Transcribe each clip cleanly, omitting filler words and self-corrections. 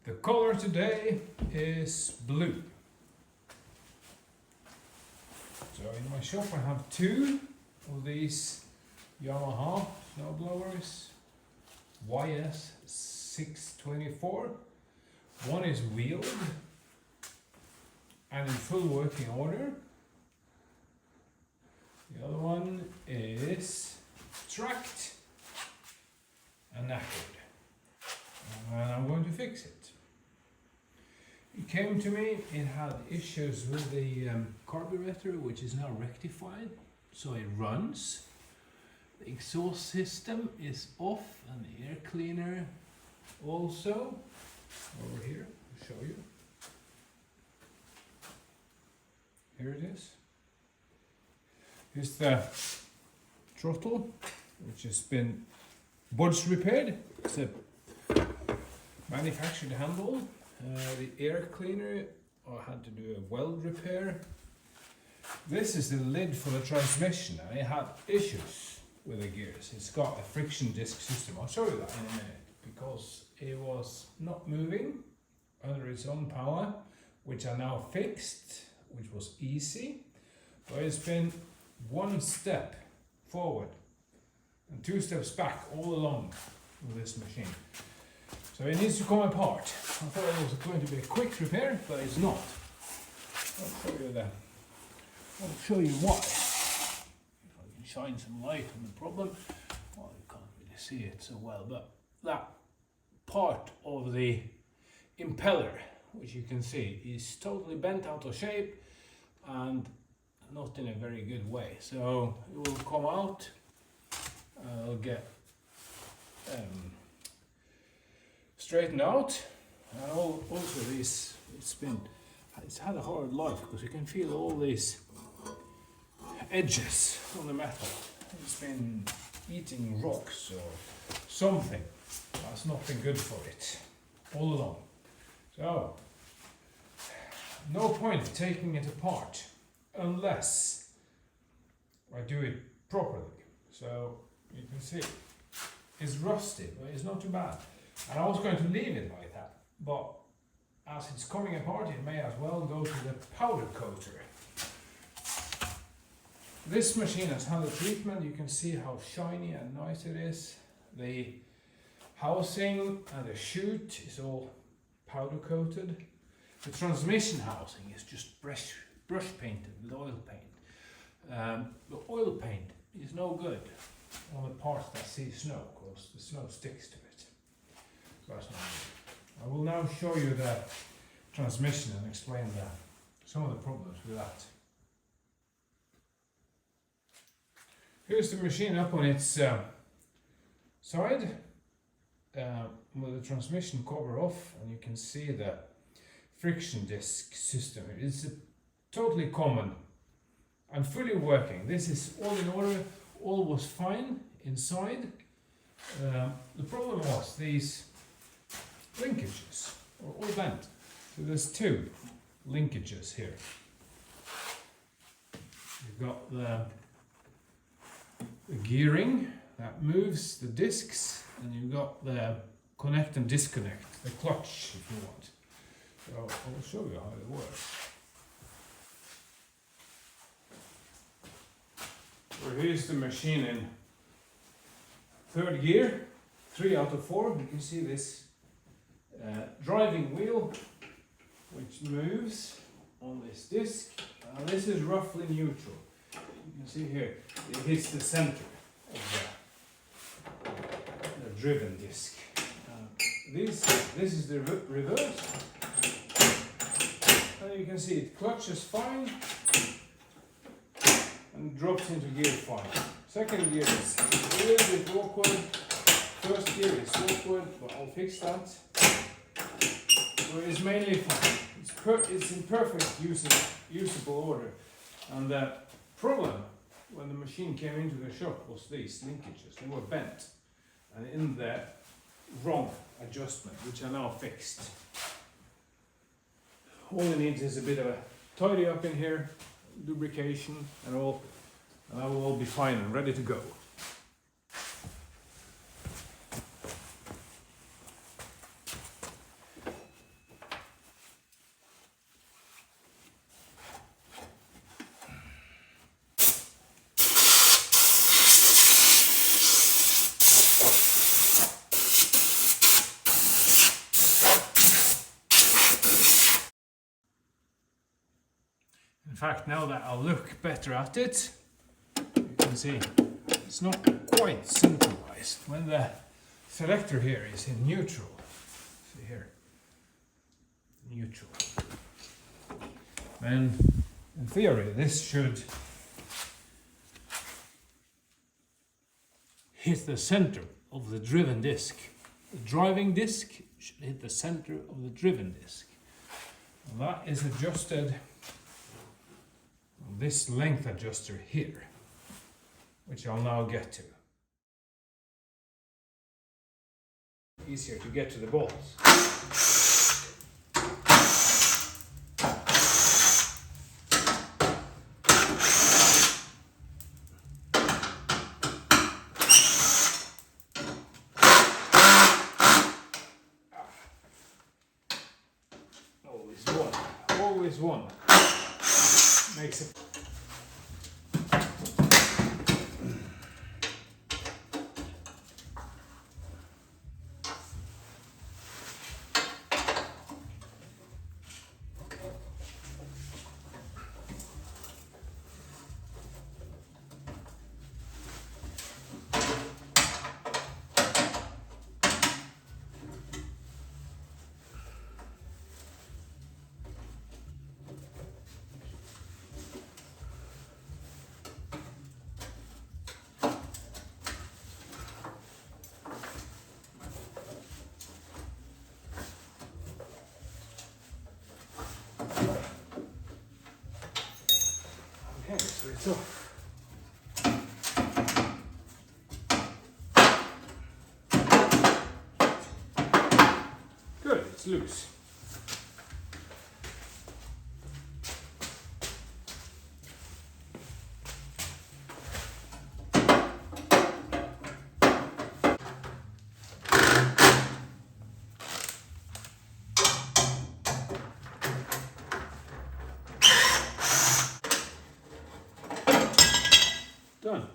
The color today is blue. So in my shop I have two of these Yamaha snowblowers, YS624. One is wheeled and in full working order. The other one is tracked and knackered. And I'm going to fix it. It came to me, it had issues with the carburetor, which is now rectified, so it runs. The exhaust system is off and the air cleaner also. Over here, I'll show you. Here it is. Here's the throttle, which has been once repaired. It's a manufactured handle. The air cleaner, I had to do a weld repair. This is the lid for the transmission, and it had issues with the gears. It's got a friction disc system. I'll show you that in a minute, because it was not moving under its own power, which I now fixed, which was easy. But it's been one step forward and two steps back all along with this machine. So it needs to come apart. I thought it was going to be a quick repair, but it's not. I'll show you that. I'll show you why. If I can shine some light on the problem. Well, you can't really see it so well, but that part of the impeller, which you can see, is totally bent out of shape and not in a very good way. So it will come out. I'll get straightened out, and also this, it's had a hard life because you can feel all these edges on the metal. It's been eating rocks or something. That's not been good for it all along. So no point taking it apart unless I do it properly. So you can see it's rusty, but it's not too bad. And I was going to leave it like that, but as it's coming apart, it may as well go to the powder coater. This machine has had a treatment. You can see how shiny and nice it is. The housing and the chute is all powder coated. The transmission housing is just brush painted with oil paint. The oil paint is no good on the parts that see snow, because the snow sticks to it. So that's not good. I will now show you the transmission and explain some of the problems with that. Here's the machine up on its side with the transmission cover off, and you can see the friction disc system. It's totally common and fully working. This is all in order, all was fine inside. The problem was these linkages are all bent. So there's two linkages here. You've got the gearing that moves the discs, and you've got the connect and disconnect, the clutch if you want. So I'll show you how it works. So here's the machine in third gear, 3 out of 4. You can see this driving wheel which moves on this disc. This is roughly neutral. You can see here it hits the center of the driven disc. This is the reverse, and you can see it clutches fine and drops into gear fine. Second gear is a little bit awkward. First gear is awkward, but I'll fix that. So it's mainly fine. It's in perfect usable order. And the problem when the machine came into the shop was these linkages. They were bent and in the wrong adjustment, which I now fixed. All it needs is a bit of a tidy up in here, lubrication and all, and I will all be fine and ready to go. fact, now that I look better at it, you can see it's not quite centralized. When the selector here is in neutral, see here, neutral, then in theory this should hit the center of the driven disc. The driving disc should hit the center of the driven disc. And that is adjusted on this length adjuster here, which I'll now get to. Easier to get to the bolts. Always one makes it. So it's off. Good, it's loose. Done.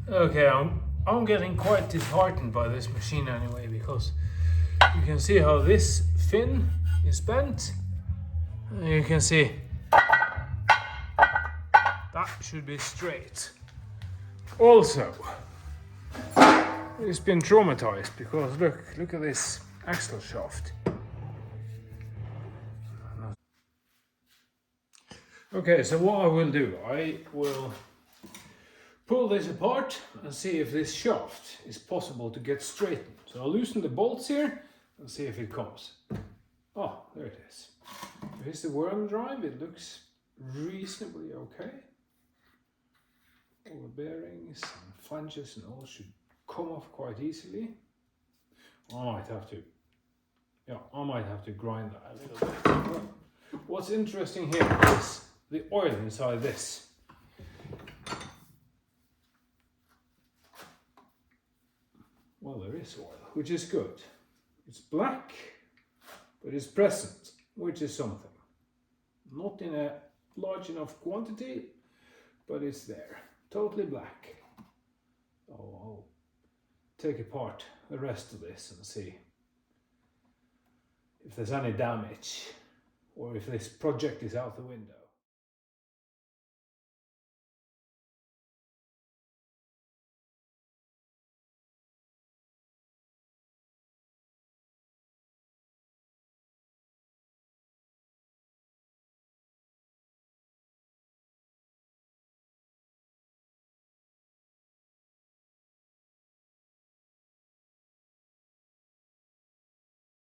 Okay, I'm getting quite disheartened by this machine anyway, because you can see how this fin is bent. And you can see that should be straight. Also, it's been traumatized because look at this axle shaft. Okay, so what I will do, I will pull this apart and see if this shaft is possible to get straightened. So I'll loosen the bolts here and see if it comes. Oh, there it is. Here's the worm drive. It looks reasonably okay. All the bearings and flanges and all should come off quite easily. I might have to grind that a little bit. What's interesting here is the oil inside this. Well, there is oil, which is good. It's black, but it's present, which is something. Not in a large enough quantity, but it's there. Totally black. Oh, I'll take apart the rest of this and see if there's any damage or if this project is out the window.